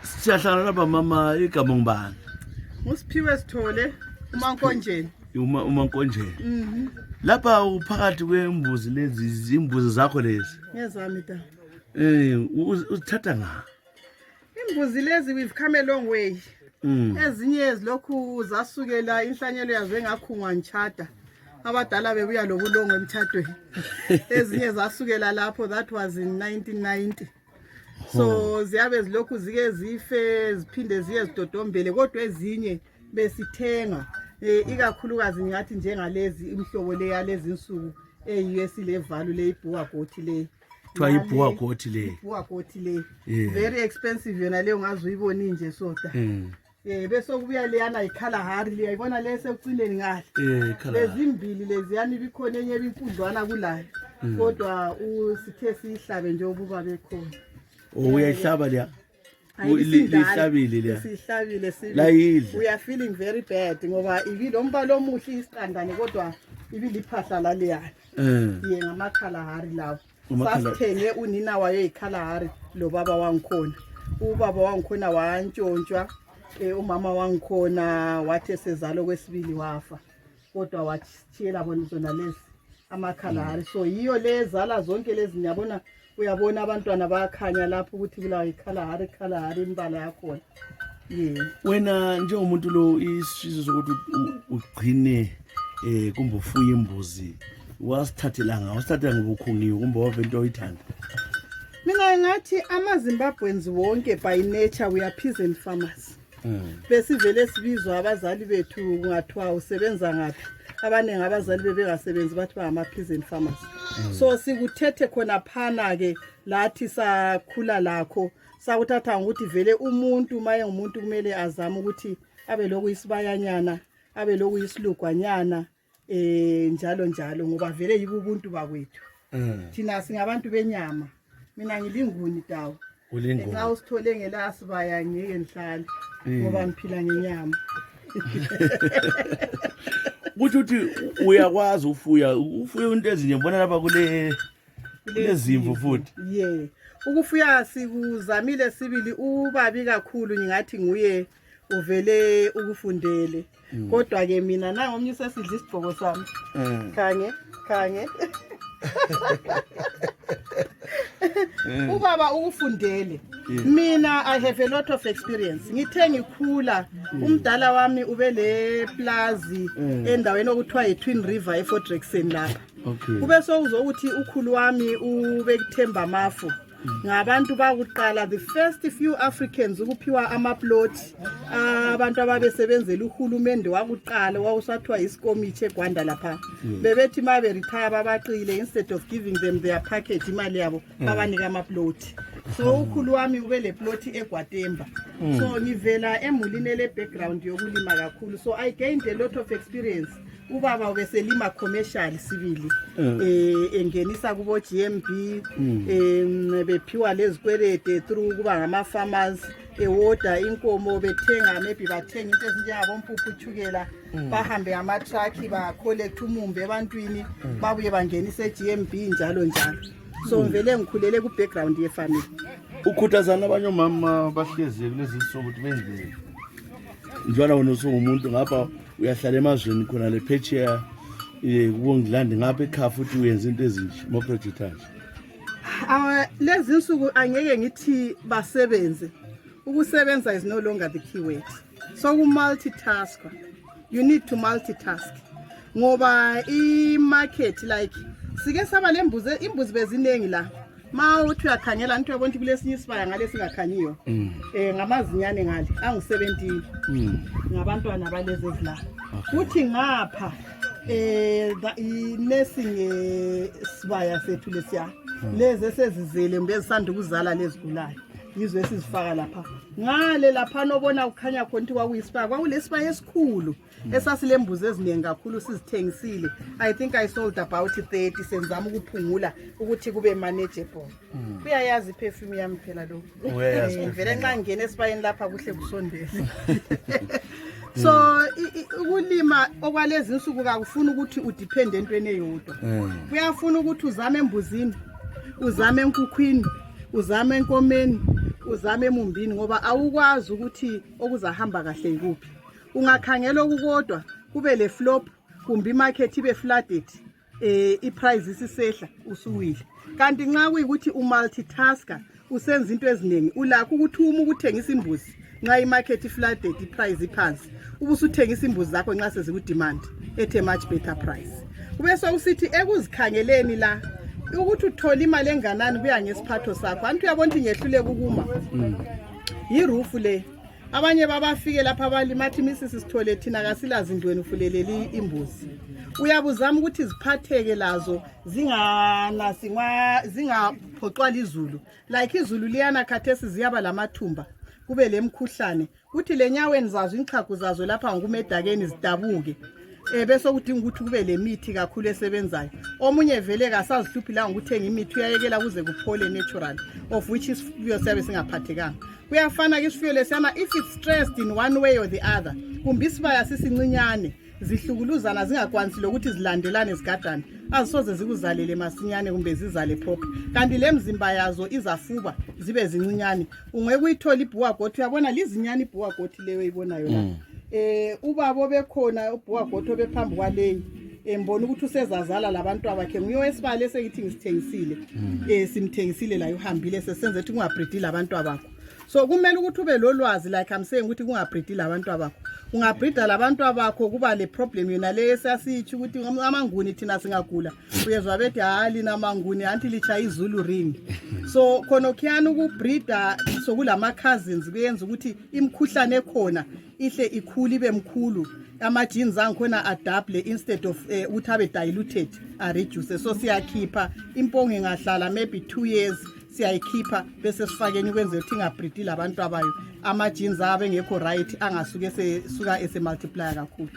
Siyahlala lapha mama igama ngibani? Siphiwe Sithole uMankonjeni. uMankonjeni. Lapha uphakathi kwembuzi lezi imbuzi zakho lezi. Ngezami ta. Uzithatha nga. Imbuzi lezi we've come a long way. Ezinye ezilokhu zasukela inhlanyelo yazo engakhungwa ngchata. Abadala bebuya lobulongo emthathweni. Ezinye zasukela lapho, that was in 1990. So ziyabe zilokhu zike zife ziphinde ziye zidodombele kodwa ezinye besithenga ikakhulukazi ngathi njengalezi imhlobo le yalezi insuku eUS le value le ibhuwa gothi le ibhuwa gothi le very expensive yona leyo ngazi uyibona nje soda bese kubuya le yana iKalahari le uyibona le sekucineni ngale lezimbili lezi yani bikhona enye ibinkudlwana kulayo kodwa usithe sihlabe nje ukuba bekhona uyahlaba le lihlabile le sihlabile layidla we are feeling very bad ngoba ibilombalo omuhle isitandane kodwa ibiliphahla la leyana ye ngamaKalahari lawo sasithenge unina wayo iKalahari lo baba wangikhona ubaba wangikhona wantshontshwa umama wangikhona wathi sezalo kwesibili wafa kodwa wathiyela bona zona lezi amaKalahari so yiyo lezala zonke lezi nyabona uyabona abantwana bayakhanya lapho ukuthi kulawa iKalahari imbala yakhona wena njengomuntu lo isizwe sokuthi ugcine kumbe ufuye imbuzi wasithatha ngobukhungiwe kumbe wavento oyithanda. Mina ngathi amaZimbabweans wonke by nature we are peasant farmers. Besivele sibizwa abazali bethu kungathiwa usebenza ngaphi abaningi abazali bebengasebenzi bathi bangama peasant farmers. So sikuthethe khona phana ke lathi sakhula lakho sakuthatha ukuthi vele umuntu maye ngumuntu kumele azame ukuthi abe lokhu isibayanyana abe lokhu isilugwanyana njalo ngoba vele yibo ubuntu bakwethu. Thina singabantu benyama. Mina ngilinguni dawo. Nxa usithole ngela sibaya ngeke ngihlale ngoba ngiphila ngenyama. Ukuthi uyakwazi ufuya into ezinye mbona lapha kule Lezimvu futhi. Ukufuya sikuzamile sibili ubabi kakhulu ngingathi nguye uvele ukufundele kodwa ke mina nangomnye sesidla isigqoko sami khanye ubaba ukufundele mina I have a lot of experience ngithe ngikhula umdala wami ubele plaza endaweni okuthiwa eTwin River eFort Jackson lapha kube sokuzokuthi ukhulu wami ubekuthemba Mafu ngabantu bakuqala the first few Africans ukuphiwa amaplot abantu ababesebenzela uhulumende wakuqala wawusathiwa isikomithi eGwanda lapha bebethi mabe retire babaqile instead of giving them their package imali yabo babanika amaplot so ukhulu wami ube le plot eGwatemba so ngivela emulini le background yokulima kakhulu so I gained a lot of experience ubaba ubeselima commercial sibili engenisa kubo GMB bephiwa lezikwelede through kuba ngama farmers ewoda inkomo bethenga maybe bathenga into ezinjengabo mpuphu chukela bahambe ama truck ba collect umumbe ebantwini babuye bangenise GMB njalo so ngivele ngikhulele ku background ye family. Ukhuthazana abanye omama bahlezi kulezi insuku ukuthi benze njalo wena usumuntu ngapha uyahlala emazweni khona le phetsheya kuNgilandi ngapha ekhaya futhi uyenza into ezinje mo project anje. Lezi insuku angeke ngithi basebenze. Ukusebenza is no longer the key word. So multitask. You need to multitask. Ngoba market like sike saba imbuzi bezinengi la. Ma uthi uyakhangela into yabona kulesinye isibaya ngale singakhanyiyo. Ngamazinyane ngale angu-17. Ngabantwana balezi ezila. Uthi ngapha nesing sibaya sethu lesiya. Lezi esezizele mbezisanda ukuzala lezigulayo. Yizwe esizifaka lapha. Ngale lapha nobona ukhanya khona ukuthi kwakuyisibaya kwakulesibaya esikhulu esasilembuzi eziningi kakhulu sizithengisile. I think I sold about 30 senzama ukuphungula ukuthi kube manageable. Uyayazi perfume yami phela lo. Vele nxa ngene esibayeni lapha kuhle kusondele. So ukulima okwalezi insuku akufuna ukuthi udepend entweni eyodwa. Kuyafuna ukuthi uzame embuzini, uzame enkukhwini, uzame enkomeni, uzame emumbini ngoba awukwazi ukuthi okuzahamba kahle ikuphi. Ungakhangela okukodwa kube le flop kumbe imarket ibe flooded iprice isisehla usuwile. Kanti nxa kuyikuthi umultitasker usenza into eziningi ulakho ukuthi uma ukuthengisa imbuzi nxa imarket iflooded iprice iphansi ubusuthengisa imbuzi zakho nxa sezikudemand at a much better price. Kube sokusithi ekuzikhangeleni la ukuthi uthola imali enganani kuya ngesiphatho sakho. Antu uyabona ukuthi ngehluleka ukuma yiroof le. Abanye babafike lapha abalimathi Mrs Sithole thina kasilazi indweni ufuleleli imbuzi. Uyabuzama ukuthi ziphatheke lazo zingaphoqwa lizulu like izulu liyana khathesi ziyaba lamathumba kube lemkhuhlane uthi lenyaweni zazo inxhagu zazo lapha ngokumedakeni zidabuke bese kudinga ukuthi kube lemithi kakhulu esebenzayo. Omunye vele kasazihluphi la ngokuthenga imithi uyayekela kuze kuphole natural of which isifuyo siyabe singaphathekanga. Kuyafana ke isifuyo lesiyana if it's stressed in one way or the other kumbe isibaya sisincinyane zihlukuluzana zingakwanisi lokuthi zilandelane zigadane azisoze zikuzalele masinyane kumbe zizale proper. Kanti le mzimba yazo izafuba zibe zincinyane ungeke uyithola ibhuwa gothi uyabona lizinyane ibhuwa gothi leyo ibonayo la. Ubabo bekhona ubhuwa gothi obephambi kwaleyi embona ukuthi usezazala labantu abakhe nguye wesibale esekithi ngisithengisile simthengisile la uhambile sesenze ukuthi kungabreedi labantu abakho. So kumele ukuthi ube lolwazi like I'm saying ukuthi kungabreedi labantu abakho. Ungabreeda labantu abakho kuba le problem yona le esasithi ukuthi amanguni thina singagula uyezwa bethi hali namanguni anti licha izulu ring. So khona khiyana ukubreeda so kulama cousins kuyenza ukuthi imkhuhlane ekhona ihle ikhulu ibe mkhulu ama genes angikhona adouble instead of ukuthi abe diluted a reduce. So siyakhipha impongo engahlala maybe 2 years siyayikhipha bese sifakeni kwenze ukuthi ingabreedi labantu abayo ama genes abe ngekho right angasuke sesuka ese multiply kakhulu.